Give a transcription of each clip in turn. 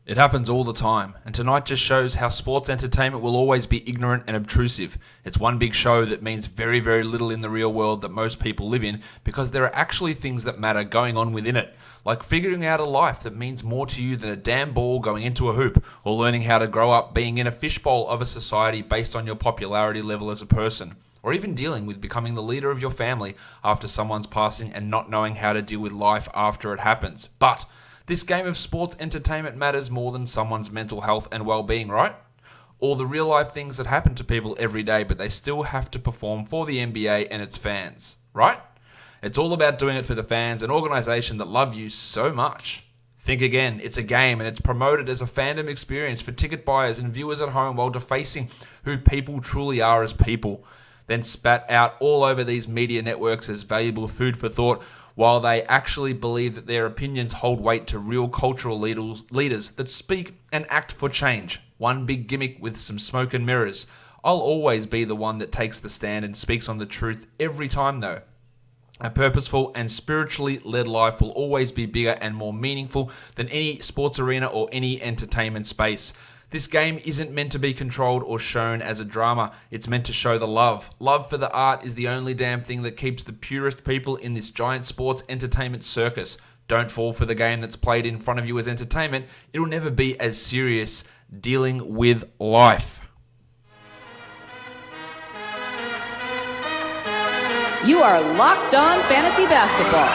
It happens all the time, and tonight just shows how sports entertainment will always be ignorant and obtrusive. It's one big show that means very, very little in the real world that most people live in, because there are actually things that matter going on within it, like figuring out a life that means more to you than a damn ball going into a hoop, or learning how to grow up being in a fishbowl of a society based on your popularity level as a person, or even dealing with becoming the leader of your family after someone's passing and not knowing how to deal with life after it happens. But this game of sports entertainment matters more than someone's mental health and well-being, right? Or the real-life things that happen to people every day, but they still have to perform for the NBA and its fans, right? It's all about doing it for the fans, an organization that love you so much. Think again, it's a game and it's promoted as a fandom experience for ticket buyers and viewers at home while defacing who people truly are as people, then spat out all over these media networks as valuable food for thought, while they actually believe that their opinions hold weight to real cultural leaders that speak and act for change. One big gimmick with some smoke and mirrors. I'll always be the one that takes the stand and speaks on the truth every time though. A purposeful and spiritually led life will always be bigger and more meaningful than any sports arena or any entertainment space. This game isn't meant to be controlled or shown as a drama. It's meant to show the love. Love for the art is the only damn thing that keeps the purest people in this giant sports entertainment circus. Don't fall for the game that's played in front of you as entertainment. It'll never be as serious. Dealing with life. You are Locked On Fantasy Basketball,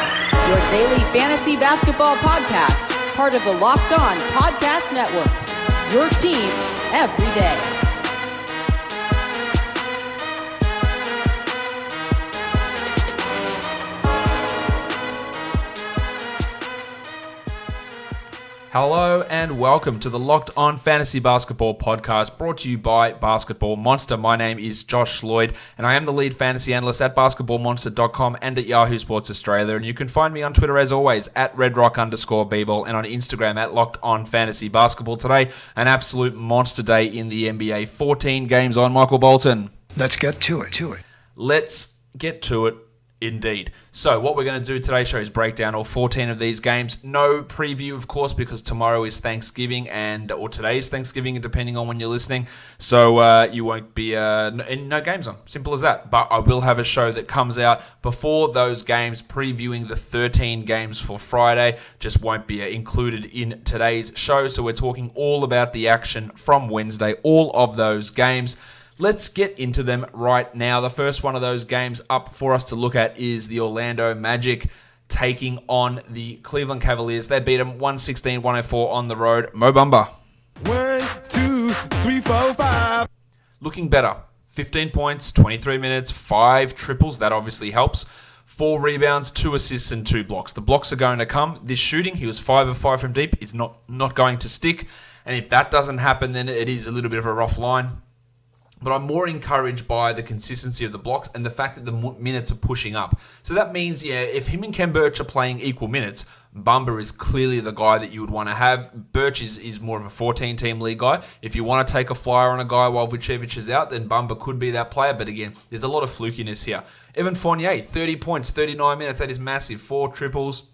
your daily fantasy basketball podcast, part of the Locked On Podcast Network. Your team every day. Hello and welcome to the Locked On Fantasy Basketball podcast, brought to you by Basketball Monster. My name is Josh Lloyd, and I am the lead fantasy analyst at basketballmonster.com and at Yahoo Sports Australia. And you can find me on Twitter as always at redrock_bball and on Instagram at Locked On Fantasy Basketball. Today, an absolute monster day in the NBA. 14 games on. Michael Bolton. Let's get to it. Let's get to it. Indeed. So what we're going to do today's show is break down all 14 of these games. No preview, of course, because tomorrow is Thanksgiving or today is Thanksgiving, depending on when you're listening. So you won't be no games on. Simple as that. But I will have a show that comes out before those games, previewing the 13 games for Friday. Just won't be included in today's show. So we're talking all about the action from Wednesday, all of those games. Let's get into them right now. The first one of those games up for us to look at is the Orlando Magic taking on the Cleveland Cavaliers. They beat them 116-104 on the road. Mo Bamba. 1, 2, 3, 4, 5. Looking better. 15 points, 23 minutes, 5 triples. That obviously helps. 4 rebounds, 2 assists, and 2 blocks. The blocks are going to come. This shooting, he was 5 of 5 from deep, is not going to stick. And if that doesn't happen, then it is a little bit of a rough line. But I'm more encouraged by the consistency of the blocks and the fact that the minutes are pushing up. So that means, if him and Ken Birch are playing equal minutes, Bamba is clearly the guy that you would want to have. Birch is more of a 14-team league guy. If you want to take a flyer on a guy while Vucevic is out, then Bamba could be that player. But again, there's a lot of flukiness here. Evan Fournier, 30 points, 39 minutes. That is massive. 4 triples.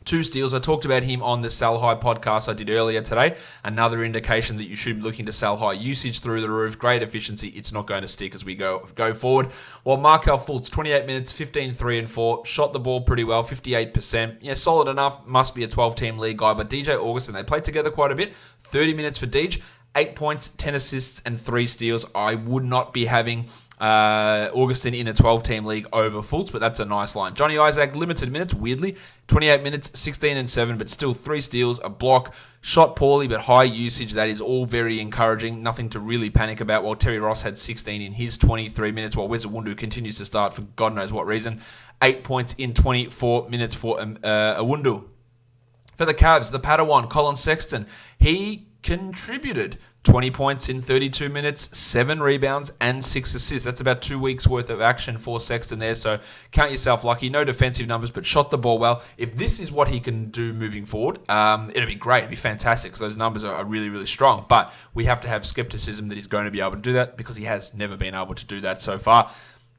2 steals. I talked about him on the Sell High podcast I did earlier today. Another indication that you should be looking to sell high. Usage through the roof, great efficiency. It's not going to stick as we go forward. While Markelle Fultz, 28 minutes, 15, 3, and 4. Shot the ball pretty well, 58%. Yeah, solid enough. Must be a 12-team league guy. But DJ Augustin, they played together quite a bit. 30 minutes for Deej. 8 points, 10 assists, and 3 steals. I would not be having Augustin in a 12-team league over Fultz, but that's a nice line. Johnny Isaac, limited minutes, weirdly. 28 minutes, 16 and 7, but still 3 steals, a block. Shot poorly, but high usage. That is all very encouraging. Nothing to really panic about. While Terry Ross had 16 in his 23 minutes, while Wes Iwundu continues to start for God knows what reason. 8 points in 24 minutes for Iwundu. For the Cavs, the Padawan, Colin Sexton, he contributed 20 points in 32 minutes, 7 rebounds, and 6 assists. That's about 2 weeks' worth of action for Sexton there, so count yourself lucky. No defensive numbers, but shot the ball well. If this is what he can do moving forward, it'll be great. It'll be fantastic, because those numbers are really, really strong. But we have to have skepticism that he's going to be able to do that, because he has never been able to do that so far.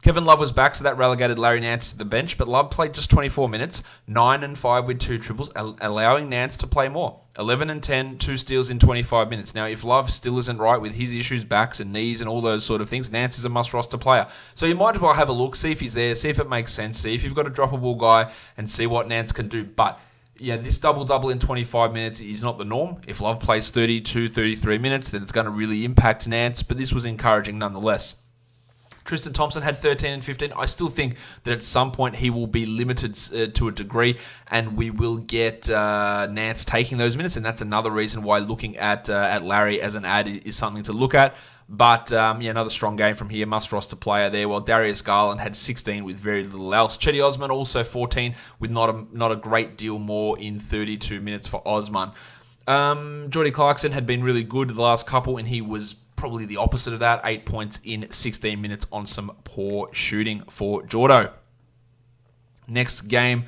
Kevin Love was back, so that relegated Larry Nance to the bench, but Love played just 24 minutes, 9 and 5 with 2 triples, allowing Nance to play more. 11 and 10, 2 steals in 25 minutes. Now, if Love still isn't right with his issues, backs and knees and all those sort of things, Nance is a must-roster player. So you might as well have a look, see if he's there, see if it makes sense, see if you've got a droppable guy, and see what Nance can do. But yeah, this double-double in 25 minutes is not the norm. If Love plays 32, 33 minutes, then it's going to really impact Nance, but this was encouraging nonetheless. Tristan Thompson had 13 and 15. I still think that at some point he will be limited to a degree, and we will get Nance taking those minutes, and that's another reason why looking at Larry as an ad is something to look at. But another strong game from here, must-roster player there. While Darius Garland had 16 with very little else. Chetty Osman also 14 with not a great deal more in 32 minutes for Osman. Jordy Clarkson had been really good the last couple, and he was probably the opposite of that. 8 points in 16 minutes on some poor shooting for Jordo. Next game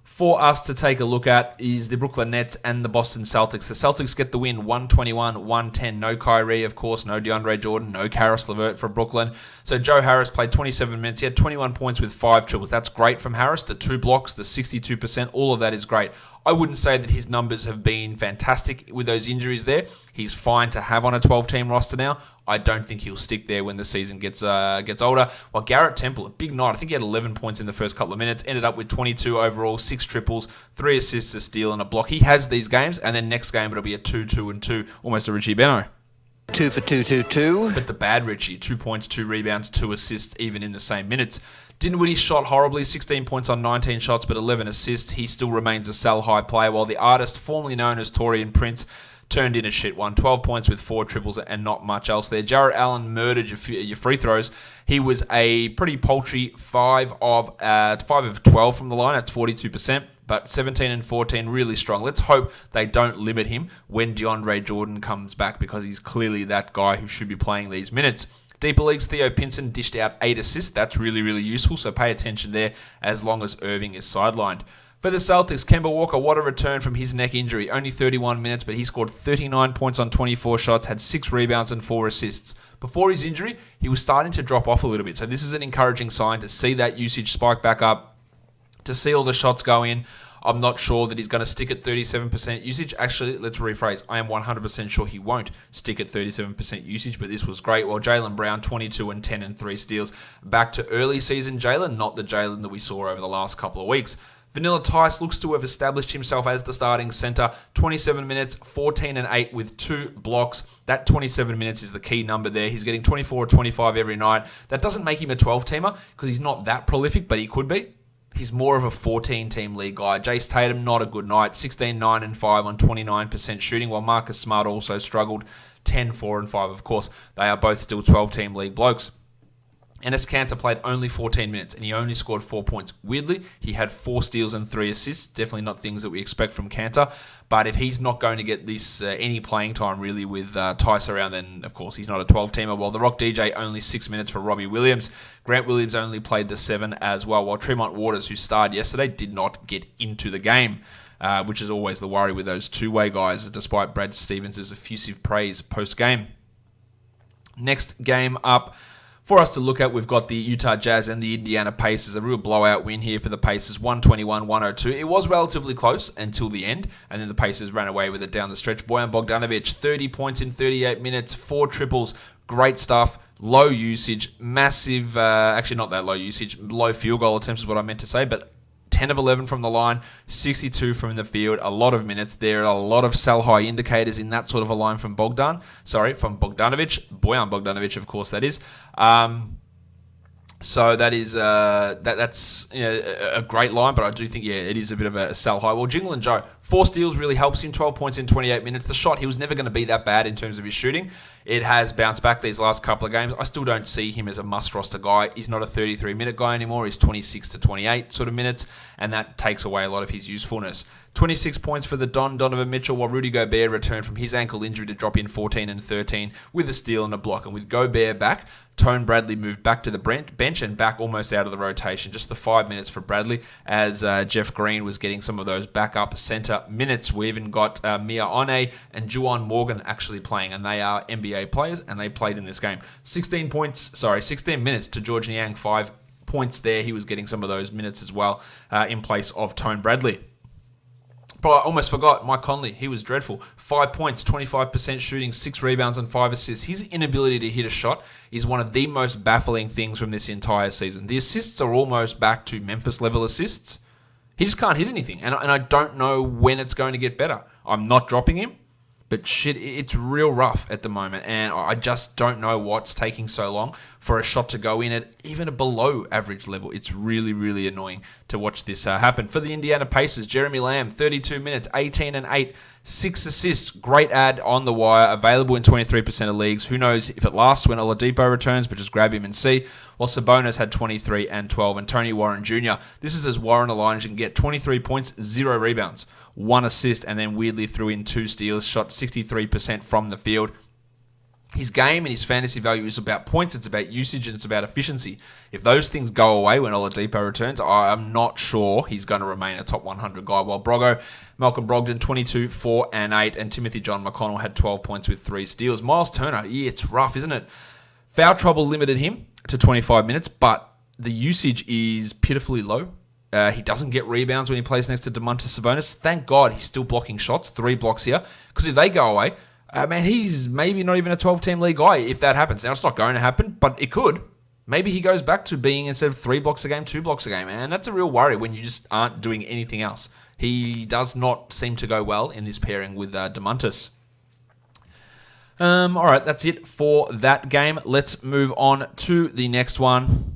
for us to take a look at is the Brooklyn Nets and the Boston Celtics. The Celtics get the win, 121-110. No Kyrie, of course, no DeAndre Jordan, no Karis LeVert for Brooklyn. So Joe Harris played 27 minutes. He had 21 points with 5 triples. That's great from Harris. The 2 blocks, the 62%, all of that is great. I wouldn't say that his numbers have been fantastic with those injuries there. He's fine to have on a 12-team roster now. I don't think he'll stick there when the season gets older. While Garrett Temple, a big night. I think he had 11 points in the first couple of minutes. Ended up with 22 overall, 6 triples, 3 assists, a steal, and a block. He has these games, and then next game it'll be a 2-2-2, almost a Richie Beno. 2 for 2. But the bad Richie, 2 points, 2 rebounds, 2 assists, even in the same minutes. Dinwiddie shot horribly, 16 points on 19 shots, but 11 assists. He still remains a sell-high player, while the artist, formerly known as Torian Prince, turned in a shit one. 12 points with 4 triples and not much else there. Jarrett Allen murdered your free throws. He was a pretty paltry 5 of 12 from the line. That's 42%. But 17 and 14, really strong. Let's hope they don't limit him when DeAndre Jordan comes back, because he's clearly that guy who should be playing these minutes. Deeper League's Theo Pinson dished out 8 assists. That's really, really useful, so pay attention there as long as Irving is sidelined. For the Celtics, Kemba Walker, what a return from his neck injury. Only 31 minutes, but he scored 39 points on 24 shots, had 6 rebounds and 4 assists. Before his injury, he was starting to drop off a little bit, so this is an encouraging sign to see that usage spike back up, to see all the shots go in. I'm not sure that he's going to stick at 37% usage. Actually, let's rephrase. I am 100% sure he won't stick at 37% usage, but this was great. While Jaylen Brown, 22 and 10 and 3 steals. Back to early season Jaylen, not the Jaylen that we saw over the last couple of weeks. Vanilla Tice looks to have established himself as the starting center. 27 minutes, 14 and 8 with 2 blocks. That 27 minutes is the key number there. He's getting 24 or 25 every night. That doesn't make him a 12-teamer because he's not that prolific, but he could be. He's more of a 14-team league guy. Jace Tatum, not a good night. 16, 9, and 5 on 29% shooting, while Marcus Smart also struggled. 10, 4, and 5. Of course, they are both still 12-team league blokes. Enes Kanter played only 14 minutes, and he only scored 4 points. Weirdly, he had 4 steals and 3 assists. Definitely not things that we expect from Kanter. But if he's not going to get this any playing time, really, with Tice around, then, of course, he's not a 12-teamer. While the Rock DJ, only 6 minutes for Robbie Williams. Grant Williams only played the 7 as well, while Tremont Waters, who starred yesterday, did not get into the game, which is always the worry with those two-way guys, despite Brad Stevens' effusive praise post-game. Next game up for us to look at, we've got the Utah Jazz and the Indiana Pacers. A real blowout win here for the Pacers, 121-102. It was relatively close until the end, and then the Pacers ran away with it down the stretch. Bojan Bogdanovic, 30 points in 38 minutes, 4 triples, great stuff. Low usage, massive, actually not that low usage, low field goal attempts is what I meant to say, but 10 of 11 from the line, 62 from the field, a lot of minutes. There are a lot of sell-high indicators in that sort of a line from Bogdanovic. Bojan Bogdanovic, of course, that is. So that is that's a great line, but I do think it is a bit of a sell high. Well, Jingle and Joe, 4 steals really helps him. 12 points in 28 minutes. The shot, he was never going to be that bad in terms of his shooting. It has bounced back these last couple of games. I still don't see him as a must roster guy. He's not a 33-minute guy anymore. He's 26 to 28 sort of minutes, and that takes away a lot of his usefulness. 26 points for the Donovan Mitchell, while Rudy Gobert returned from his ankle injury to drop in 14 and 13 with a steal and a block. And with Gobert back, Tone Bradley moved back to the bench, bench and back almost out of the rotation. Just the 5 minutes for Bradley as Jeff Greene was getting some of those backup center minutes. We even got Mia One and Juwan Morgan actually playing, and they are NBA players, and they played in this game. 16 minutes to George Niang, 5 points there. He was getting some of those minutes as well in place of Tone Bradley. But I almost forgot, Mike Conley, he was dreadful. 5 points, 25% shooting, 6 rebounds and 5 assists. His inability to hit a shot is one of the most baffling things from this entire season. The assists are almost back to Memphis-level assists. He just can't hit anything, and I don't know when it's going to get better. I'm not dropping him, but shit, it's real rough at the moment, and I just don't know what's taking so long for a shot to go in at even a below average level. It's really, really annoying to watch this happen. For the Indiana Pacers, Jeremy Lamb, 32 minutes, 18 and 8, 6 assists. Great ad on the wire, available in 23% of leagues. Who knows if it lasts when Oladipo returns, but just grab him and see. While Sabonis had 23 and 12, and Tony Warren Jr. This is as Warren aligned as you can get. 23 points, 0 rebounds, 1 assist, and then weirdly threw in 2 steals, shot 63% from the field. His game and his fantasy value is about points, it's about usage, and it's about efficiency. If those things go away when Oladipo returns, I'm not sure he's going to remain a top 100 guy. While Malcolm Brogdon, 22, 4 and 8, and Timothy John McConnell had 12 points with 3 steals. Miles Turner, it's rough, isn't it? Foul trouble limited him to 25 minutes, but the usage is pitifully low. He doesn't get rebounds when he plays next to Domantas Sabonis. Thank God he's still blocking shots. 3 blocks here. Because if they go away, man, he's maybe not even a 12-team league guy if that happens. Now, it's not going to happen, but it could. Maybe he goes back to being, instead of 3 blocks a game, 2 blocks a game. And that's a real worry when you just aren't doing anything else. He does not seem to go well in this pairing with Domantas. All right, that's it for that game. Let's move on to the next one.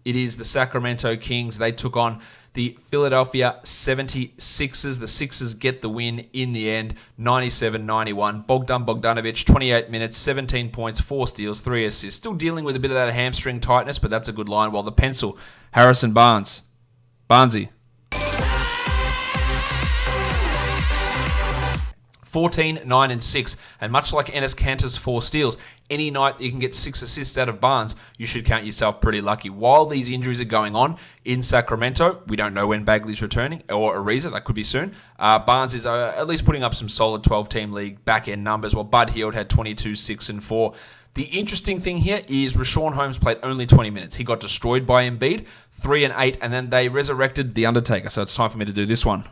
It is the Sacramento Kings. They took on the Philadelphia 76ers. The Sixers get the win in the end, 97-91. Bogdan Bogdanovic, 28 minutes, 17 points, 4 steals, 3 assists. Still dealing with a bit of that hamstring tightness, but that's a good line. While the pencil, Harrison Barnesy. 14, 9, and 6. And much like Enes Kanter's 4 steals, any night that you can get 6 assists out of Barnes, you should count yourself pretty lucky. While these injuries are going on in Sacramento, we don't know when Bagley's returning, or Ariza, that could be soon. Barnes is at least putting up some solid 12-team league back-end numbers, while Bud Hield had 22, 6, and 4. The interesting thing here is Richaun Holmes played only 20 minutes. He got destroyed by Embiid, 3 and 8, and then they resurrected The Undertaker. So it's time for me to do this one.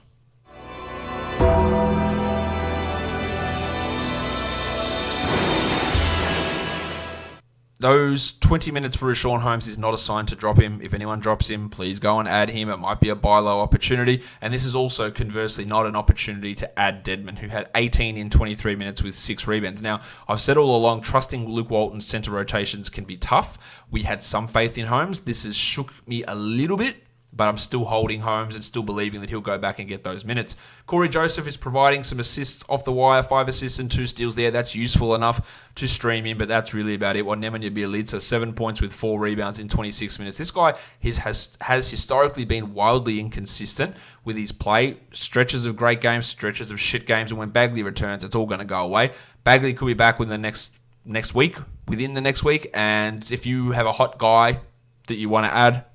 Those 20 minutes for Richaun Holmes is not a sign to drop him. If anyone drops him, please go and add him. It might be a buy low opportunity. And this is also, conversely, not an opportunity to add Dedmon, who had 18 in 23 minutes with 6 rebounds. Now, I've said all along, trusting Luke Walton's center rotations can be tough. We had some faith in Holmes. This has shook me a little bit, but I'm still holding Holmes and still believing that he'll go back and get those minutes. Corey Joseph is providing some assists off the wire, 5 assists and 2 steals there. That's useful enough to stream him, but that's really about it. While Nemanja Bjelica, 7 points with 4 rebounds in 26 minutes. This guy has historically been wildly inconsistent with his play. Stretches of great games, stretches of shit games, and when Bagley returns, it's all going to go away. Bagley could be back within the next week, and if you have a hot guy that you want to add,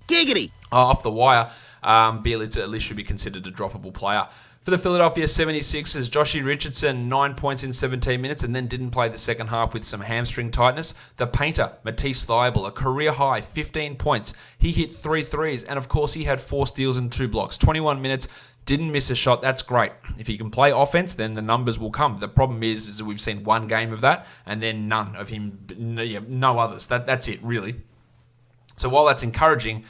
giggity, off the wire, Bjelica at least should be considered a droppable player. For the Philadelphia 76ers, Joshy Richardson, 9 points in 17 minutes and then didn't play the second half with some hamstring tightness. The painter, Matisse Thybulle, a career high, 15 points. He hit 3 threes, and of course he had 4 steals and 2 blocks. 21 minutes, didn't miss a shot. That's great. If he can play offense, then the numbers will come. The problem is that we've seen 1 game of that and then none of him, no others. That's it, really. So while that's encouraging,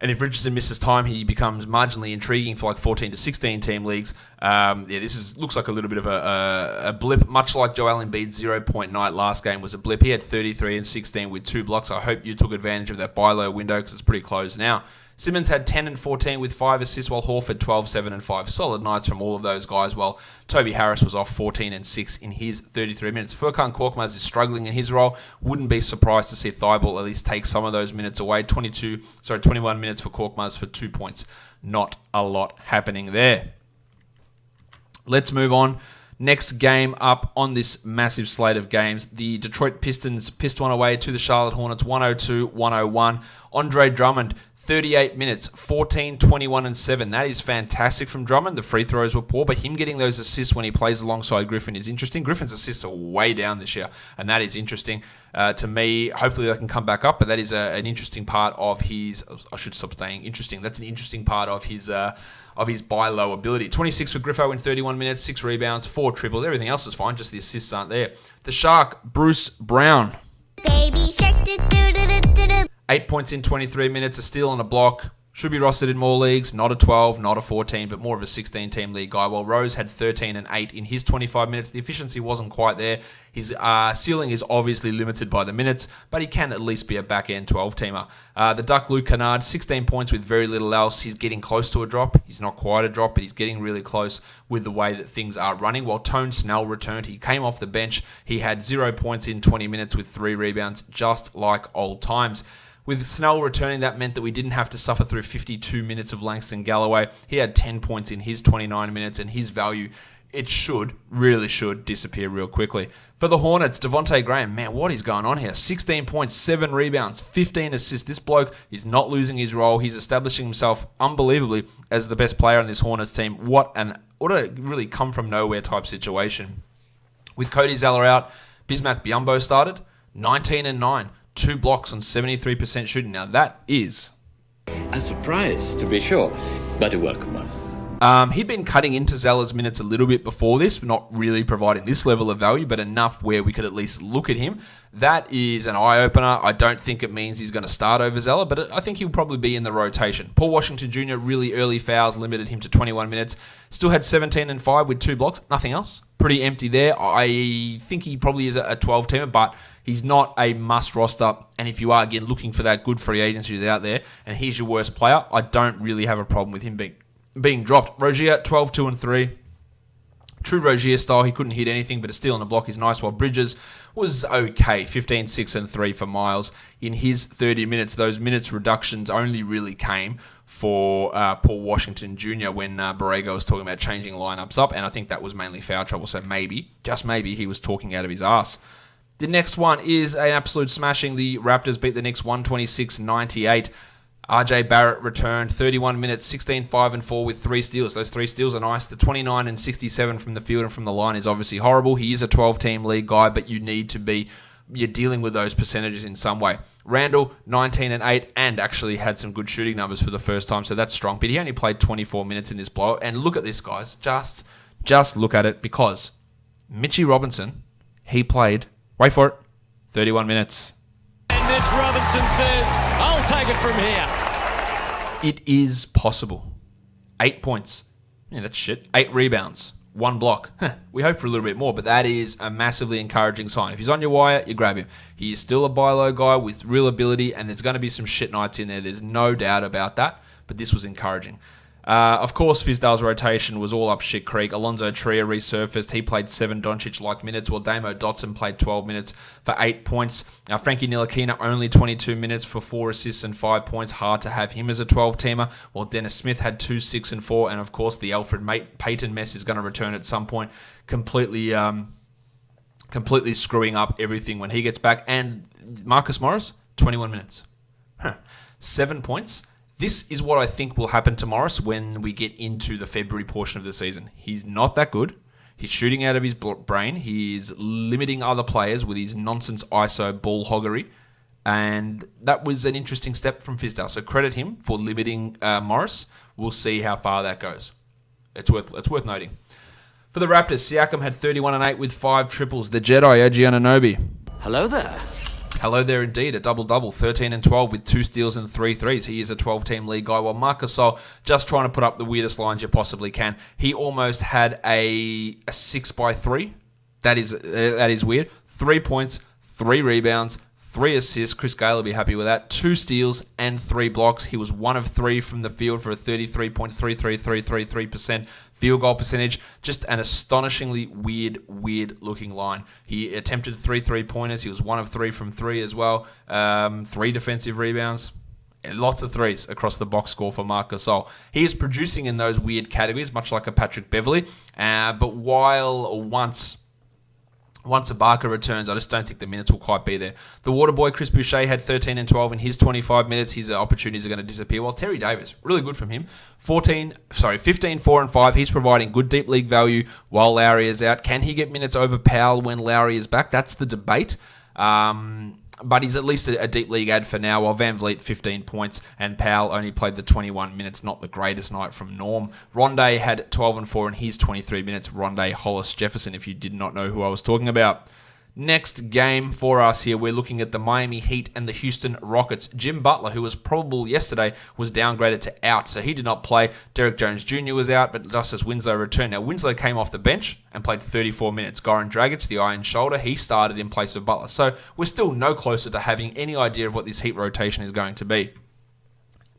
and if Richardson misses time, he becomes marginally intriguing for like 14 to 16 team leagues. This looks like a little bit of a blip, much like Joel Embiid's 0-point night last game was a blip. He had 33 and 16 with 2 blocks. I hope you took advantage of that buy low window because it's pretty close now. Simmons had 10 and 14 with 5 assists, while Horford 12, 7 and 5. Solid nights from all of those guys, while Toby Harris was off 14 and 6 in his 33 minutes. Furkan Korkmaz is struggling in his role. Wouldn't be surprised to see Thybulle at least take some of those minutes away. 21 minutes for Korkmaz for 2 points. Not a lot happening there. Let's move on Next game up on this massive slate of games, the Detroit Pistons pissed one away to the Charlotte Hornets, 102-101. Andre Drummond, 38 minutes, 14, 21, and 7. That is fantastic from Drummond. The free throws were poor, but him getting those assists when he plays alongside Griffin is interesting. Griffin's assists are way down this year, and that is interesting to me. Hopefully they can come back up, but that is an interesting part of his... I should stop saying interesting. That's an interesting part of his buy low ability. 26 for Griffo in 31 minutes, 6 rebounds, 4 triples. Everything else is fine, just the assists aren't there. The Shark, Bruce Brown. Baby shark, do do do do do. 8 points in 23 minutes, a steal and a block. Should be rostered in more leagues. Not a 12, not a 14, but more of a 16-team league guy. While Rose had 13 and 8 in his 25 minutes. The efficiency wasn't quite there. His ceiling is obviously limited by the minutes, but he can at least be a back-end 12-teamer. The Duck, Luke Kennard, 16 points with very little else. He's getting close to a drop. He's not quite a drop, but he's getting really close with the way that things are running. While Tone Snell returned, he came off the bench. He had 0 points in 20 minutes with 3 rebounds, just like old times. With Snell returning, that meant that we didn't have to suffer through 52 minutes of Langston Galloway. He had 10 points in his 29 minutes, and his value, really should disappear real quickly. For the Hornets, Devontae Graham, man, what is going on here? 16 points, 7 rebounds, 15 assists. This bloke is not losing his role. He's establishing himself unbelievably as the best player on this Hornets team. What a really come from nowhere type situation. With Cody Zeller out, Bismack Biyombo started, 19 and 9. 2 blocks on 73% shooting. Now that is a surprise, to be sure, but a welcome one. He'd been cutting into Zeller's minutes a little bit before this, not really providing this level of value, but enough where we could at least look at him. That is an eye-opener. I don't think it means he's going to start over Zeller, but I think he'll probably be in the rotation. Paul Washington Jr., really early fouls, limited him to 21 minutes. Still had 17 and 5 with 2 blocks. Nothing else. Pretty empty there. I think he probably is a 12-teamer, but he's not a must roster. And if you are, again, looking for that good free agency out there, and he's your worst player, I don't really have a problem with him being dropped. Rozier, 12, 2, and 3. True Rozier style, he couldn't hit anything, but a steal and a block is nice, while Bridges was okay, 15, 6, and 3 for Miles. In his 30 minutes, those minutes reductions only really came for Paul Washington Jr. when Borrego was talking about changing lineups up, and I think that was mainly foul trouble, so maybe, just maybe, he was talking out of his ass. The next one is an absolute smashing. The Raptors beat the Knicks 126-98. RJ Barrett returned, 31 minutes, 16, 5, and 4 with 3 steals. Those 3 steals are nice. The 29 and 67 from the field and from the line is obviously horrible. He is a 12-team league guy, but you're dealing with those percentages in some way. Randall, 19 and 8, and actually had some good shooting numbers for the first time, so that's strong. But he only played 24 minutes in this blowout. And look at this, guys. Just look at it, because Mitchie Robinson, he played, wait for it, 31 minutes. And Mitch Robinson says, I'll take it from here. It is possible. 8 points. Yeah, that's shit. 8 rebounds. 1 block. We hope for a little bit more, but that is a massively encouraging sign. If he's on your wire, you grab him. He is still a buy low guy with real ability, and there's going to be some shit nights in there. There's no doubt about that, but this was encouraging. Of course, Fizdale's rotation was all up shit creek. Alonzo Trier resurfaced. He played 7 Doncic-like minutes, while Damo Dotson played 12 minutes for 8 points. Frankie Ntilikina only 22 minutes for 4 assists and 5 points. Hard to have him as a 12-teamer. While Dennis Smith had 2, 6, and 4. And, of course, the Alfred Payton mess is going to return at some point, completely screwing up everything when he gets back. And Marcus Morris, 21 minutes. 7 points. This is what I think will happen to Morris when we get into the February portion of the season. He's not that good. He's shooting out of his brain. He's limiting other players with his nonsense ISO ball hoggery. And that was an interesting step from Fizdale. So credit him for limiting Morris. We'll see how far that goes. It's worth noting. For the Raptors, Siakam had 31 and 8 with 5 triples. The Jedi, OG Anunoby. Hello there. Hello there indeed, a double-double, 13 and 12 with 2 steals and 3 threes. He is a 12-team league guy, while Marc Gasol just trying to put up the weirdest lines you possibly can. He almost had a 6x3. That is weird. 3 points, 3 rebounds, 3 assists. Chris Gale will be happy with that. 2 steals and 3 blocks. He was 1 of 3 from the field for a 33.3333% field goal percentage. Just an astonishingly weird-looking line. He attempted 3 3-pointers. He was 1 of 3 from 3 as well. 3 defensive rebounds. Lots of threes across the box score for Marc Gasol. He is producing in those weird categories, much like a Patrick Beverley. But once Ibaka returns, I just don't think the minutes will quite be there. The Waterboy, Chris Boucher, had 13 and 12 in his 25 minutes. His opportunities are going to disappear. While Terry Davis, really good from him. 15, 4 and 5. He's providing good deep league value while Lowry is out. Can he get minutes over Powell when Lowry is back? That's the debate. But he's at least a deep league ad for now, while Van Vliet 15 points and Powell only played the 21 minutes. Not the greatest night from Norm. Rondé had 12 and 4 in his 23 minutes. Rondé Hollis Jefferson, if you did not know who I was talking about. Next game for us here, we're looking at the Miami Heat and the Houston Rockets. Jim Butler, who was probable yesterday, was downgraded to out, so he did not play. Derek Jones Jr. was out, but Justice Winslow returned. Now, Winslow came off the bench and played 34 minutes. Goran Dragic, the iron shoulder, he started in place of Butler. So we're still no closer to having any idea of what this Heat rotation is going to be.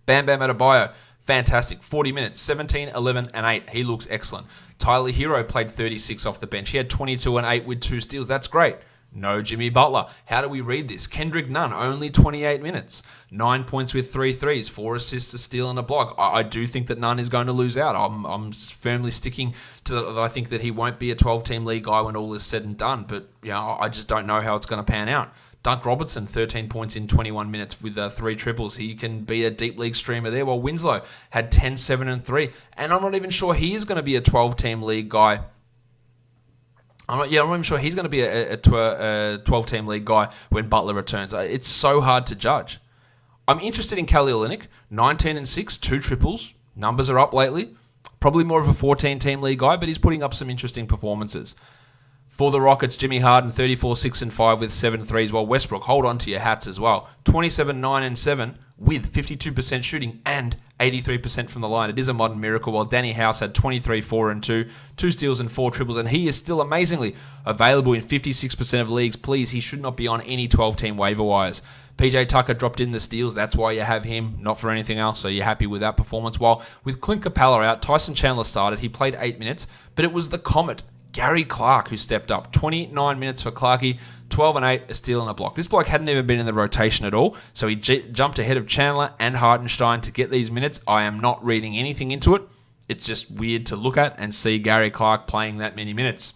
Bam Bam Adebayo, fantastic. 40 minutes, 17, 11, and 8. He looks excellent. Tyler Hero played 36 off the bench. He had 22 and 8 with 2 steals. That's great. No Jimmy Butler. How do we read this? Kendrick Nunn, only 28 minutes. 9 points with 3 threes, 4 assists, a steal, and a block. I do think that Nunn is going to lose out. I'm firmly sticking to that. I think that he won't be a 12-team league guy when all is said and done. But I just don't know how it's going to pan out. Dunk Robertson, 13 points in 21 minutes with 3 triples. He can be a deep league streamer there, while Winslow had 10, 7, and 3. And I'm not even sure he is going to be a 12-team league guy. I'm not even sure he's going to be a 12-team league guy when Butler returns. It's so hard to judge. I'm interested in Kelly Olynyk, 19 and 6, 2 triples. Numbers are up lately. Probably more of a 14-team league guy, but he's putting up some interesting performances. For the Rockets, Jimmy Harden, 34, 6, and 5 with 7 threes, while Westbrook, hold on to your hats as well, 27, 9, and 7 with 52% shooting and 83% from the line. It is a modern miracle, while Danny House had 23, 4, and 2, 2 steals and 4 triples, and he is still amazingly available in 56% of leagues. Please, he should not be on any 12-team waiver wires. PJ Tucker dropped in the steals. That's why you have him, not for anything else, so you're happy with that performance. While with Clint Capella out, Tyson Chandler started. He played 8 minutes, but it was the Comet, Gary Clark, who stepped up. 29 minutes for Clarkie, 12 and 8, a steal and a block. This bloke hadn't even been in the rotation at all, so he jumped ahead of Chandler and Hartenstein to get these minutes. I am not reading anything into it. It's just weird to look at and see Gary Clark playing that many minutes.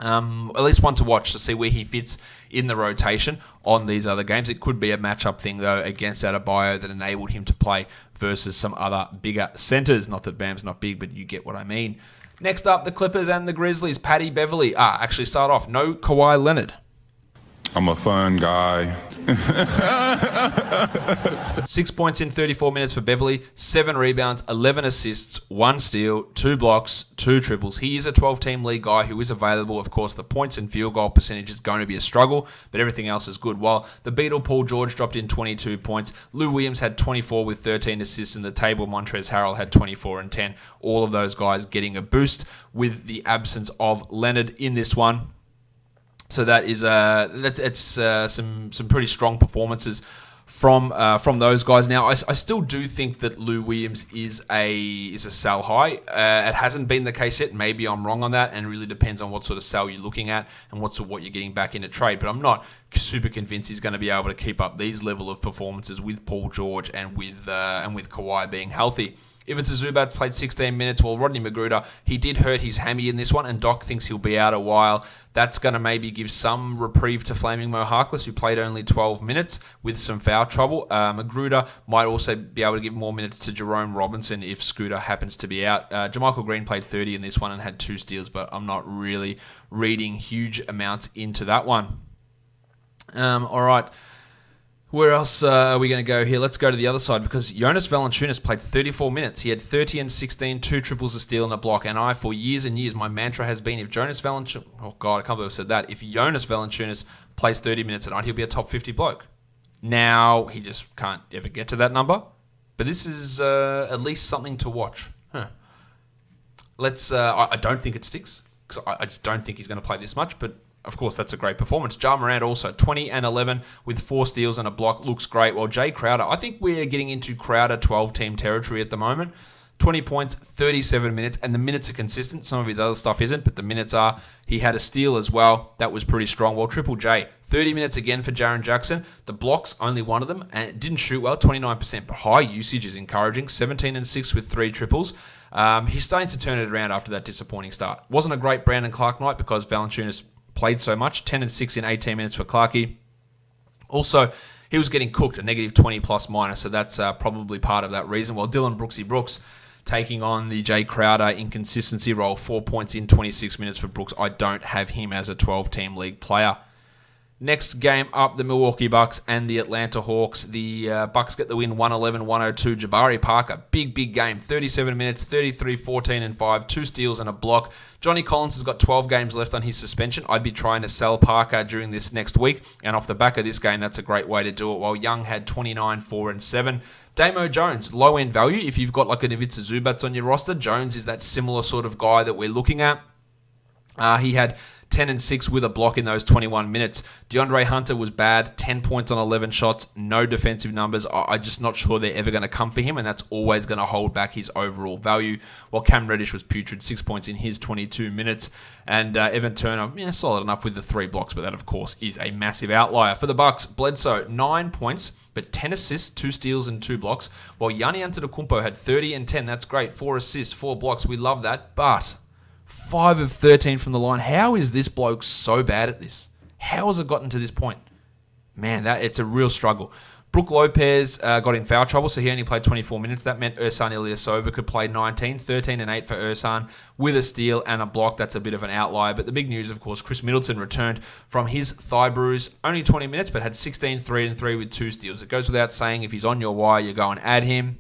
At least one to watch to see where he fits in the rotation on these other games. It could be a matchup thing, though, against Adebayo that enabled him to play versus some other bigger centers. Not that Bam's not big, but you get what I mean. Next up, the Clippers and the Grizzlies. Patty Beverley. Actually, start off. No Kawhi Leonard. I'm a fun guy. 6 points in 34 minutes for Beverley, 7 rebounds, 11 assists, 1 steal, 2 blocks, 2 triples. He is a 12-team league guy who is available. Of course, the points and field goal percentage is going to be a struggle, but everything else is good. While the Beatle Paul George dropped in 22 points, Lou Williams had 24 with 13 assists, and the table Montrezl Harrell had 24 and 10. All of those guys getting a boost with the absence of Leonard in this one. So that is some pretty strong performances from those guys. Now, I still do think that Lou Williams is a sell high. It hasn't been the case yet. Maybe I'm wrong on that, and it really depends on what sort of sell you're looking at and what you're getting back in a trade. But I'm not super convinced he's going to be able to keep up these level of performances with Paul George and with Kawhi being healthy. Ivica Zubac played 16 minutes, while Rodney Magruder, he did hurt his hammy in this one, and Doc thinks he'll be out a while. That's going to maybe give some reprieve to Flaming Mo Harkless, who played only 12 minutes with some foul trouble. Magruder might also be able to give more minutes to Jerome Robinson if Scooter happens to be out. JaMychal Green played 30 in this one and had 2 steals, but I'm not really reading huge amounts into that one. All right. Where else are we going to go here? Let's go to the other side, because Jonas Valanciunas played 34 minutes. He had 30 and 16, 2 triples, a steal, and a block. And for years and years, my mantra has been, if Jonas Valanciunas... Oh, God, I can't believe I said that. If Jonas Valanciunas plays 30 minutes a night, he'll be a top 50 bloke. Now, he just can't ever get to that number. But this is at least something to watch. I don't think it sticks, because I just don't think he's going to play this much, but... Of course, that's a great performance. Ja Morant also 20 and 11 with 4 steals and a block. Looks great. While Jay Crowder, I think we're getting into Crowder 12-team territory at the moment. 20 points, 37 minutes, and the minutes are consistent. Some of his other stuff isn't, but the minutes are. He had a steal as well. That was pretty strong. Well, Triple J, 30 minutes again for Jaren Jackson. The blocks, only one of them, and it didn't shoot well, 29%, but high usage is encouraging. 17 and 6 with 3 triples. He's starting to turn it around after that disappointing start. Wasn't a great Brandon Clark night because Valanciunas played so much. 10 and 6 in 18 minutes for Clarkie. Also, he was getting cooked, a negative 20 plus minus, so that's probably part of that reason. While Dylan Brooksy Brooks taking on the Jay Crowder inconsistency role, 4 points in 26 minutes for Brooks. I don't have him as a 12-team league player. Next game up, the Milwaukee Bucks and the Atlanta Hawks. The Bucks get the win 111-102. Jabari Parker, big game. 37 minutes, 33, 14, and 5. 2 steals and a block. Johnny Collins has got 12 games left on his suspension. I'd be trying to sell Parker during this next week. And off the back of this game, that's a great way to do it. While Young had 29, 4, and 7. Damo Jones, low-end value. If you've got like an Ivica Zubats on your roster, Jones is that similar sort of guy that we're looking at. He had 10 and 6 with a block in those 21 minutes. DeAndre Hunter was bad, 10 points on 11 shots, no defensive numbers. I'm just not sure they're ever going to come for him, and that's always going to hold back his overall value. While Cam Reddish was putrid, 6 points in his 22 minutes. And Evan Turner, solid enough with the 3 blocks, but that, of course, is a massive outlier. For the Bucks, Bledsoe, 9 points, but 10 assists, 2 steals, and 2 blocks. While Gianni Antetokounmpo had 30 and 10. That's great. 4 assists, 4 blocks. We love that, but 5 of 13 from the line. How is this bloke so bad at this? How has it gotten to this point? Man, it's a real struggle. Brook Lopez got in foul trouble, so he only played 24 minutes. That meant Ersan Ilyasova could play 19, 13 and 8 for Ersan with a steal and a block. That's a bit of an outlier. But the big news, of course, Chris Middleton returned from his thigh bruise. Only 20 minutes, but had 16, 3 and 3 with 2 steals. It goes without saying, if he's on your wire, you go and add him.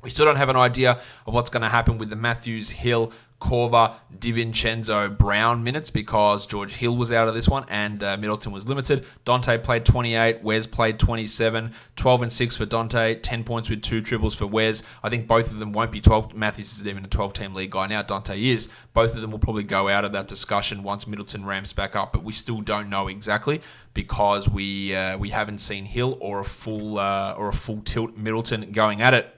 We still don't have an idea of what's going to happen with the Matthews, Hill, Korver, DiVincenzo, Brown minutes because George Hill was out of this one and Middleton was limited. Dante played 28, Wes played 27, 12 and 6 for Dante, 10 points with 2 triples for Wes. I think both of them won't be 12. Matthews isn't even a 12-team league guy now. Dante is. Both of them will probably go out of that discussion once Middleton ramps back up, but we still don't know exactly because we haven't seen Hill or a full tilt Middleton going at it.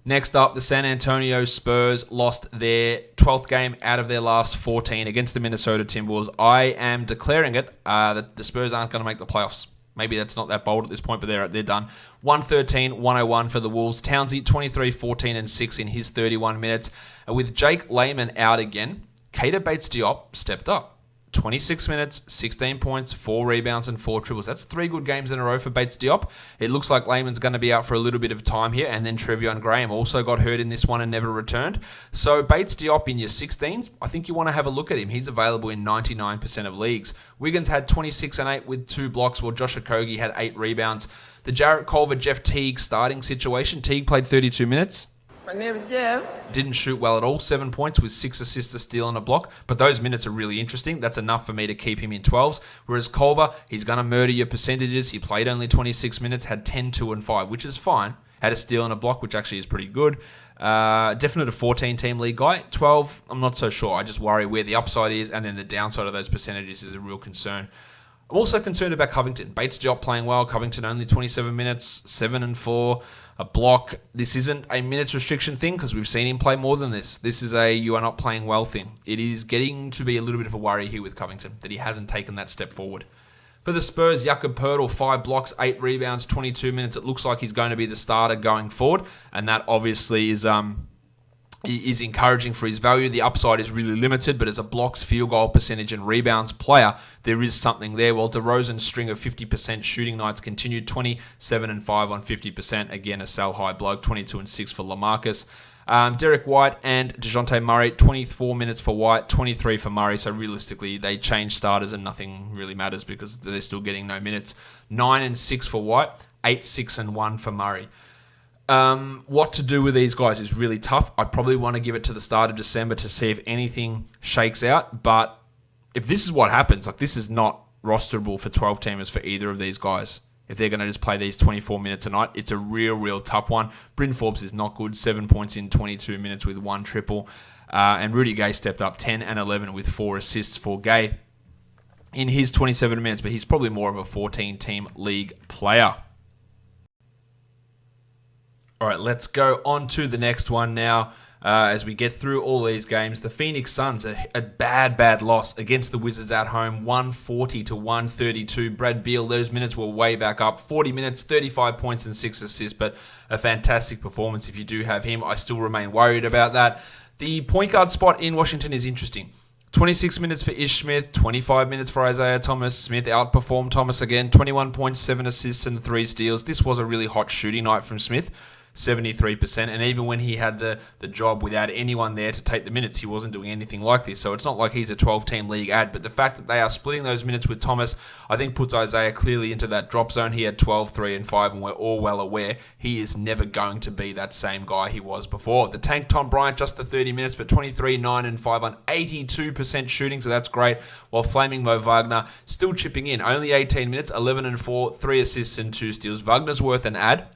Next up, the San Antonio Spurs lost their 12th game out of their last 14 against the Minnesota Timberwolves. I am declaring it that the Spurs aren't going to make the playoffs. Maybe that's not that bold at this point, but they're done. 113-101 for the Wolves. Townsy, 23, 14, and 6 in his 31 minutes. And with Jake Layman out again, Keita Bates-Diop stepped up. 26 minutes, 16 points, 4 rebounds, and 4 triples. That's 3 good games in a row for Bates-Diop. It looks like Layman's going to be out for a little bit of time here, and then Trevion Graham also got hurt in this one and never returned. So Bates-Diop in your 16s, I think you want to have a look at him. He's available in 99% of leagues. Wiggins had 26 and 8 with 2 blocks, while Josh Okogie had 8 rebounds. The Jarrett Culver, Jeff Teague starting situation. Teague played 32 minutes. My name is Jeff. Didn't shoot well at all. 7 points with 6 assists, a steal, and a block. But those minutes are really interesting. That's enough for me to keep him in 12s. Whereas Culver, he's going to murder your percentages. He played only 26 minutes, had 10, 2, and 5, which is fine. Had a steal and a block, which actually is pretty good. Definitely a 14-team league guy. 12, I'm not so sure. I just worry where the upside is, and then the downside of those percentages is a real concern. I'm also concerned about Covington. Bates-Diop playing well. Covington only 27 minutes, 7 and 4, a block. This isn't a minutes restriction thing because we've seen him play more than this. This is a you are not playing well thing. It is getting to be a little bit of a worry here with Covington that he hasn't taken that step forward. For the Spurs, Jakob Poeltl, 5 blocks, 8 rebounds, 22 minutes. It looks like he's going to be the starter going forward, and that obviously is encouraging for his value. The upside is really limited, but as a blocks, field goal percentage, and rebounds player, there is something there. While DeRozan's string of 50% shooting nights continued, 27 and 5 on 50%. Again, a sell high bloke, 22 and 6 for LaMarcus. Derek White and DeJounte Murray, 24 minutes for White, 23 for Murray. So realistically, they change starters and nothing really matters because they're still getting no minutes. 9 and 6 for White, 8, 6 and 1 for Murray. What to do with these guys is really tough. I probably want to give it to the start of December to see if anything shakes out. But if this is what happens, like this is not rosterable for 12-teamers for either of these guys. If they're going to just play these 24 minutes a night, it's a real tough one. Bryn Forbes is not good. 7 points in 22 minutes with 1 triple. And Rudy Gay stepped up 10 and 11 with 4 assists for Gay in his 27 minutes. But he's probably more of a 14-team league player. All right, let's go on to the next one now. As we get through all these games, the Phoenix Suns, a bad loss against the Wizards at home, 140-132. Brad Beal, those minutes were way back up. 40 minutes, 35 points and 6 assists, but a fantastic performance if you do have him. I still remain worried about that. The point guard spot in Washington is interesting. 26 minutes for Ish Smith, 25 minutes for Isaiah Thomas. Smith outperformed Thomas again, 21 points, 7 assists and 3 steals. This was a really hot shooting night from Smith. 73%, and even when he had the job without anyone there to take the minutes, he wasn't doing anything like this. So it's not like he's a 12-team league ad, but the fact that they are splitting those minutes with Thomas, I think puts Isaiah clearly into that drop zone. He had 12, 3, and 5, and we're all well aware he is never going to be that same guy he was before. The tank Tom Bryant, just the 30 minutes, but 23, 9, and 5 on 82% shooting, so that's great, while flaming Mo Wagner still chipping in. Only 18 minutes, 11 and 4, 3 assists and 2 steals. Wagner's worth an ad.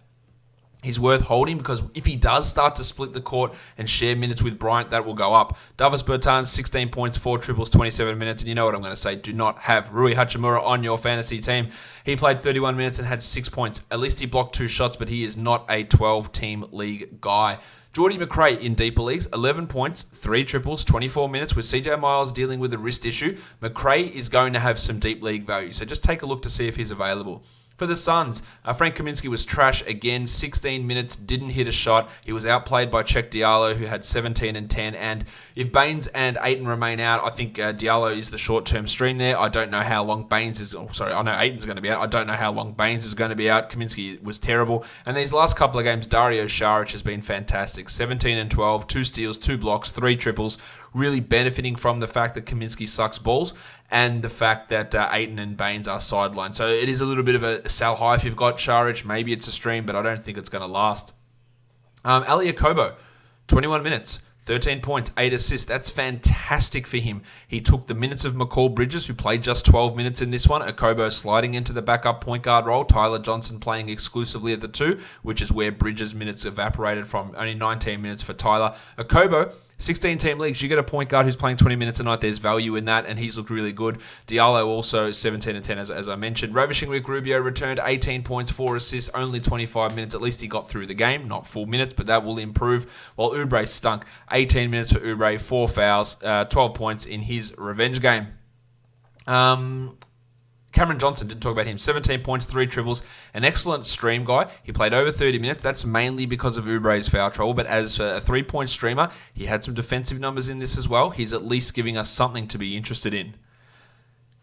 He's worth holding because if he does start to split the court and share minutes with Bryant, that will go up. Davis Bertans, 16 points, 4 triples, 27 minutes. And you know what I'm going to say. Do not have Rui Hachimura on your fantasy team. He played 31 minutes and had 6 points. At least he blocked 2 shots, but he is not a 12-team league guy. Jordy McRae in deeper leagues, 11 points, 3 triples, 24 minutes. With CJ Miles dealing with a wrist issue, McRae is going to have some deep league value. So just take a look to see if he's available. For the Suns, Frank Kaminsky was trash again, 16 minutes, didn't hit a shot. He was outplayed by Cheick Diallo, who had 17 and 10. And if Baines and Ayton remain out, I think Diallo is the short-term stream there. I don't know how long Baines is... I know Ayton's going to be out. I don't know how long Baines is going to be out. Kaminsky was terrible. And these last couple of games, Dario Saric has been fantastic. 17 and 12, 2 steals, 2 blocks, 3 triples. Really benefiting from the fact that Kaminsky sucks balls and the fact that Ayton and Baines are sidelined. So it is a little bit of a sell high if you've got Saric. Maybe it's a stream, but I don't think it's going to last. Ali Okobo, 21 minutes, 13 points, 8 assists. That's fantastic for him. He took the minutes of McCall Bridges, who played just 12 minutes in this one. Okobo sliding into the backup point guard role. Tyler Johnson playing exclusively at the 2, which is where Bridges' minutes evaporated from. Only 19 minutes for Tyler. Okobo, 16-team leagues, you get a point guard who's playing 20 minutes a night. There's value in that, and he's looked really good. Diallo also 17 and 10, as I mentioned. Ravishing Rick Rubio returned 18 points, 4 assists, only 25 minutes. At least he got through the game, not full minutes, but that will improve. While Oubre stunk, 18 minutes for Oubre, 4 fouls, 12 points in his revenge game. Cameron Johnson, didn't talk about him. 17 points, 3 triples. An excellent stream guy. He played over 30 minutes. That's mainly because of Oubre's foul trouble. But as a 3-point streamer, he had some defensive numbers in this as well. He's at least giving us something to be interested in.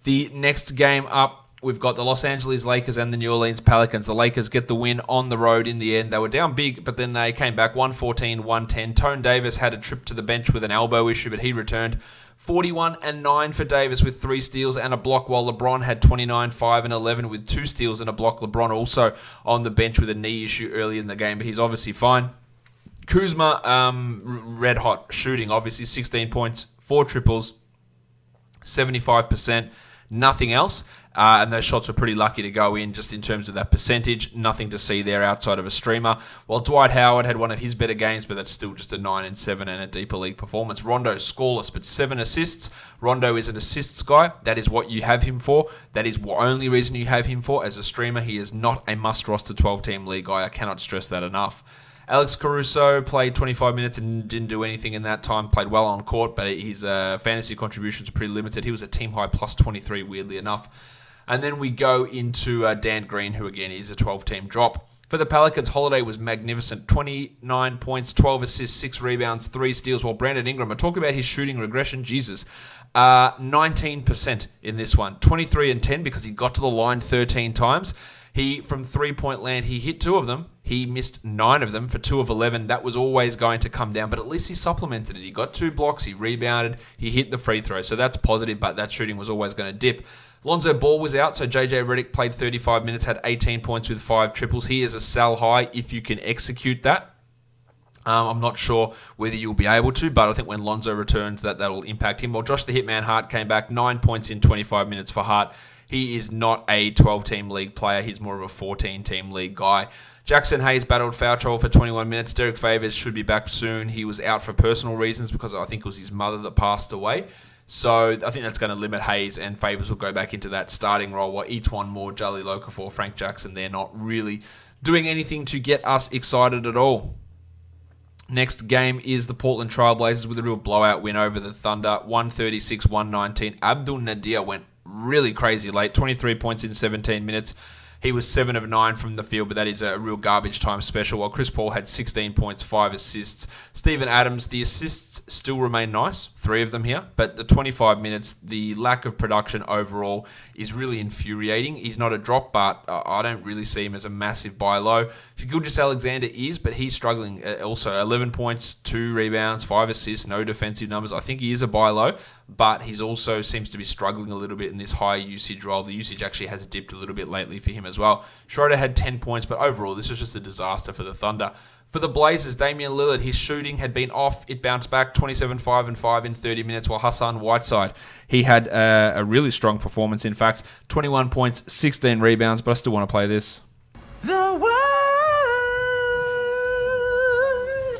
The next game up, we've got the Los Angeles Lakers and the New Orleans Pelicans. The Lakers get the win on the road in the end. They were down big, but then they came back 114-110. Tone Davis had a trip to the bench with an elbow issue, but he returned. 41 and 9 for Davis with 3 steals and a block, while LeBron had 29, 5 and 11 with 2 steals and a block. LeBron also on the bench with a knee issue early in the game, but he's obviously fine. Kuzma, red hot shooting, obviously 16 points, 4 triples, 75%, nothing else. And those shots were pretty lucky to go in just in terms of that percentage. Nothing to see there outside of a streamer. While Dwight Howard had one of his better games, but that's still just a 9 and 7 and a deeper league performance. Rondo scoreless, but 7 assists. Rondo is an assists guy. That is what you have him for. That is the only reason you have him for. As a streamer, he is not a must-roster 12-team league guy. I cannot stress that enough. Alex Caruso played 25 minutes and didn't do anything in that time. Played well on court, but his fantasy contributions are pretty limited. He was a team-high plus 23, weirdly enough. And then we go into Dan Greene, who again is a 12-team drop. For the Pelicans, Holiday was magnificent. 29 points, 12 assists, 6 rebounds, 3 steals. While Brandon Ingram, I talk about his shooting regression, Jesus. 19% in this one. 23 and 10 because he got to the line 13 times. He, from 3-point land, he hit 2 of them. He missed 9 of them for 2 of 11. That was always going to come down, but at least he supplemented it. He got 2 blocks, he rebounded, he hit the free throw. So that's positive, but that shooting was always going to dip. Lonzo Ball was out, so JJ Redick played 35 minutes, had 18 points with 5 triples. He is a sell high if you can execute that. I'm not sure whether you'll be able to, but I think when Lonzo returns, that'll impact him. While Josh the Hitman Hart came back, 9 points in 25 minutes for Hart. He is not a 12-team league player. He's more of a 14-team league guy. Jackson Hayes battled foul trouble for 21 minutes. Derek Favors should be back soon. He was out for personal reasons because I think it was his mother that passed away. So I think that's going to limit Hayes, and Favors will go back into that starting role while Etuan Moore, Jali Okafor, Frank Jackson, they're not really doing anything to get us excited at all. Next game is the Portland Trailblazers with a real blowout win over the Thunder, 136-119. Abdul Nadir went really crazy late, 23 points in 17 minutes. He was 7 of 9 from the field, but that is a real garbage time special, while Chris Paul had 16 points, 5 assists. Steven Adams, the assists still remain nice, 3 of them here, but the 25 minutes, the lack of production overall is really infuriating. He's not a drop, but I don't really see him as a massive buy low. Gilgeous-Alexander is, but he's struggling also. 11 points, 2 rebounds, 5 assists, no defensive numbers. I think he is a buy low, but he's also seems to be struggling a little bit in this high usage role. The usage actually has dipped a little bit lately for him as well. Schroeder had 10 points, but overall, this was just a disaster for the Thunder. For the Blazers, Damian Lillard, his shooting had been off. It bounced back 27-5-5 in 30 minutes, while Hassan Whiteside, he had a really strong performance. In fact, 21 points, 16 rebounds, but I still want to play this.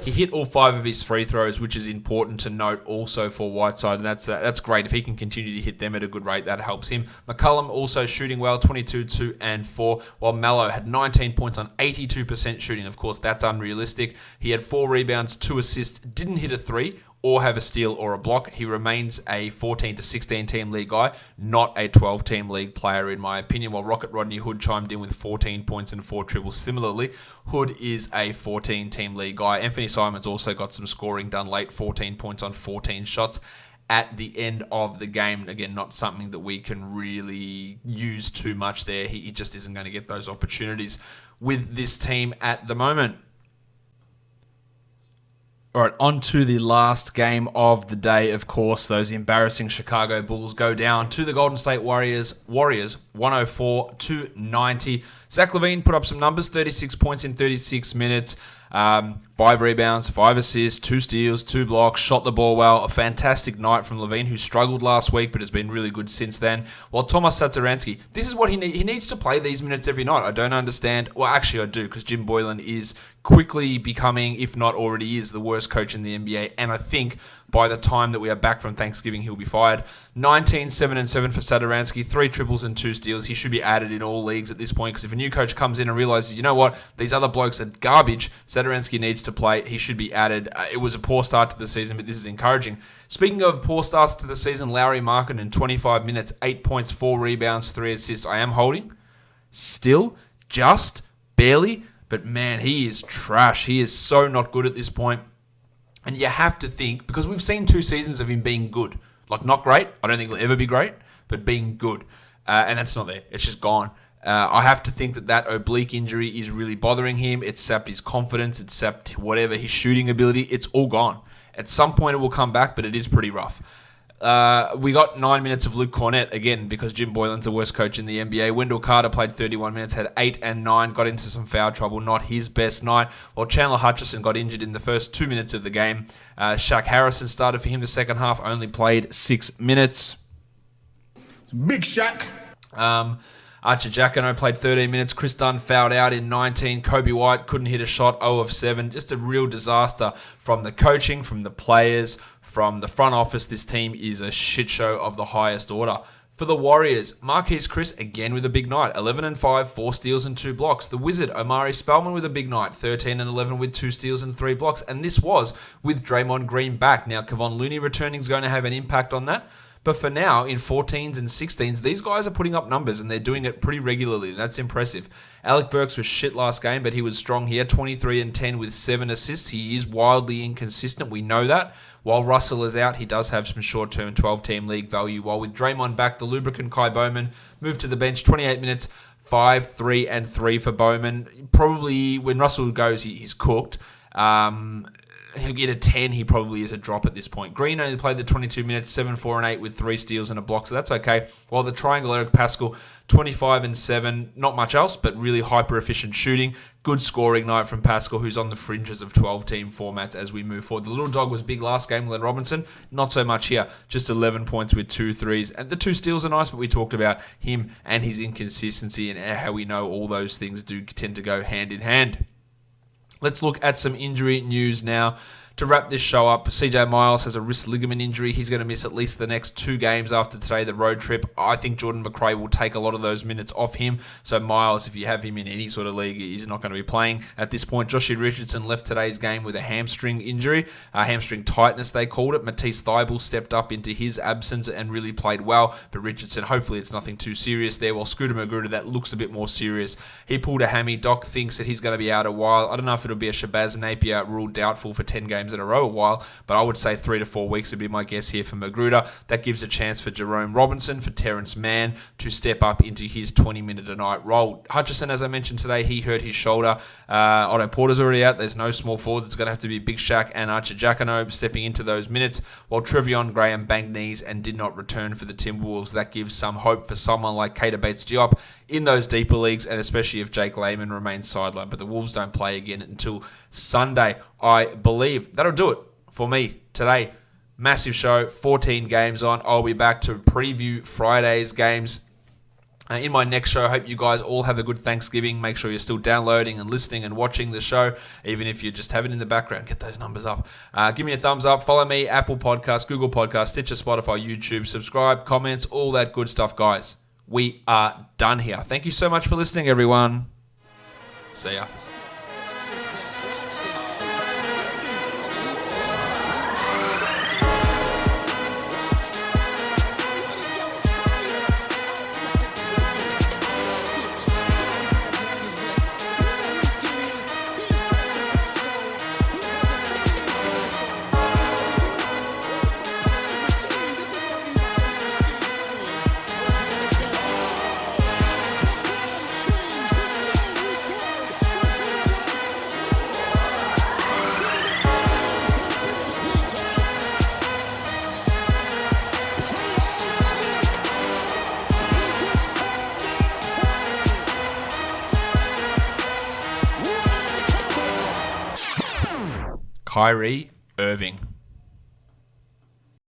He hit all 5 of his free throws, which is important to note also for Whiteside, and that's great. If he can continue to hit them at a good rate, that helps him. McCollum also shooting well, 22, 2, and 4, while Melo had 19 points on 82% shooting. Of course, that's unrealistic. He had 4 rebounds, 2 assists, didn't hit a 3, or have a steal or a block. He remains a 14 to 16 team league guy, not a 12 team league player in my opinion, while Rocket Rodney Hood chimed in with 14 points and 4 triples. Similarly, Hood is a 14 team league guy. Anthony Simons also got some scoring done late, 14 points on 14 shots at the end of the game. Again, not something that we can really use too much there. He just isn't going to get those opportunities with this team at the moment. All right, on to the last game of the day, of course. Those embarrassing Chicago Bulls go down to the Golden State Warriors 104-90. Zach LaVine put up some numbers, 36 points in 36 minutes, 5 rebounds, 5 assists, 2 steals, 2 blocks, shot the ball well. A fantastic night from LaVine, who struggled last week but has been really good since then. While Tomas Satoransky, this is what he needs to play these minutes every night. I don't understand. Well, actually I do, because Jim Boylan is quickly becoming, if not already is, the worst coach in the NBA. And I think by the time that we are back from Thanksgiving, he'll be fired. 19, 7, and 7 for Satoransky, 3 triples and 2 steals. He should be added in all leagues at this point, because if a new coach comes in and realizes, you know what, these other blokes are garbage, Satoransky needs to play. He should be added. It was a poor start to the season, but this is encouraging. Speaking of poor starts to the season, Lauri Markkanen in 25 minutes, 8 points, 4 rebounds, 3 assists. I am holding. Still, just, barely, but man, he is trash. He is so not good at this point. And you have to think, because we've seen 2 seasons of him being good. Like, not great. I don't think he'll ever be great, but being good. And that's not there. It's just gone. I have to think that oblique injury is really bothering him. It's sapped his confidence. It's sapped whatever, his shooting ability. It's all gone. At some point it will come back, but it is pretty rough. We got 9 minutes of Luke Cornett, again, because Jim Boylan's the worst coach in the NBA. Wendell Carter played 31 minutes, had 8 and 9, got into some foul trouble, not his best night, while Chandler Hutchison got injured in the first 2 minutes of the game. Shaq Harrison started for him the second half, only played 6 minutes. Big Shaq. Archer Giacomo played 13 minutes. Chris Dunn fouled out in 19. Kobe White couldn't hit a shot, 0 of 7. Just a real disaster from the coaching, from the players, from the front office. This team is a shit show of the highest order. For the Warriors, Marquise Chris again with a big night. 11 and 5, 4 steals and 2 blocks. The Wizard, Omari Spellman with a big night. 13 and 11 with 2 steals and 3 blocks. And this was with Draymond Green back. Now, Kevon Looney returning is going to have an impact on that. But for now, in 14s and 16s, these guys are putting up numbers and they're doing it pretty regularly. That's impressive. Alec Burks was shit last game, but he was strong here. 23 and 10 with 7 assists. He is wildly inconsistent. We know that. While Russell is out, he does have some short-term 12-team league value. While with Draymond back, the lubricant Kai Bowman moved to the bench. 28 minutes, 5, 3, and 3 for Bowman. Probably when Russell goes, he's cooked. He'll get a 10. He probably is a drop at this point. Greene only played the 22 minutes, 7, 4, and 8 with 3 steals and a block, so that's okay. While the triangle Eric Pascal, 25 and 7, not much else, but really hyper-efficient shooting. Good scoring night from Pascal, who's on the fringes of 12-team formats as we move forward. The little dog was big last game, Glenn Robinson. Not so much here. Just 11 points with 2 threes. And the 2 steals are nice, but we talked about him and his inconsistency and how we know all those things do tend to go hand in hand. Let's look at some injury news now. To wrap this show up, CJ Miles has a wrist ligament injury. He's going to miss at least the next 2 games after today, the road trip. I think Jordan McRae will take a lot of those minutes off him. So Miles, if you have him in any sort of league, he's not going to be playing at this point. Joshy Richardson left today's game with a hamstring injury, hamstring tightness they called it. Matisse Thybulle stepped up into his absence and really played well. But Richardson, hopefully it's nothing too serious there. While Scooter Magruder, that looks a bit more serious. He pulled a hammy. Doc thinks that he's going to be out a while. I don't know if it'll be a Shabazz Napier ruled doubtful for 10 games in a row a while, but I would say 3 to 4 weeks would be my guess here for Magruder. That gives a chance for Jerome Robinson, for Terrence Mann to step up into his 20-minute-a-night role. Hutchison, as I mentioned today, he hurt his shoulder. Otto Porter's already out. There's no small forwards. It's going to have to be Big Shaq and Archer Giacono stepping into those minutes, while Trevion Graham banged knees and did not return for the Timberwolves. That gives some hope for someone like Keita Bates-Diop in those deeper leagues, and especially if Jake Layman remains sidelined. But the Wolves don't play again until Sunday, I believe. That'll do it for me today. Massive show, 14 games on. I'll be back to preview Friday's games in my next show. I hope you guys all have a good Thanksgiving. Make sure you're still downloading and listening and watching the show, even if you just have it in the background. Get those numbers up. Give me a thumbs up. Follow me, Apple Podcasts, Google Podcasts, Stitcher, Spotify, YouTube. Subscribe, comments, all that good stuff, guys. We are done here. Thank you so much for listening, everyone. See ya. Kyrie Irving.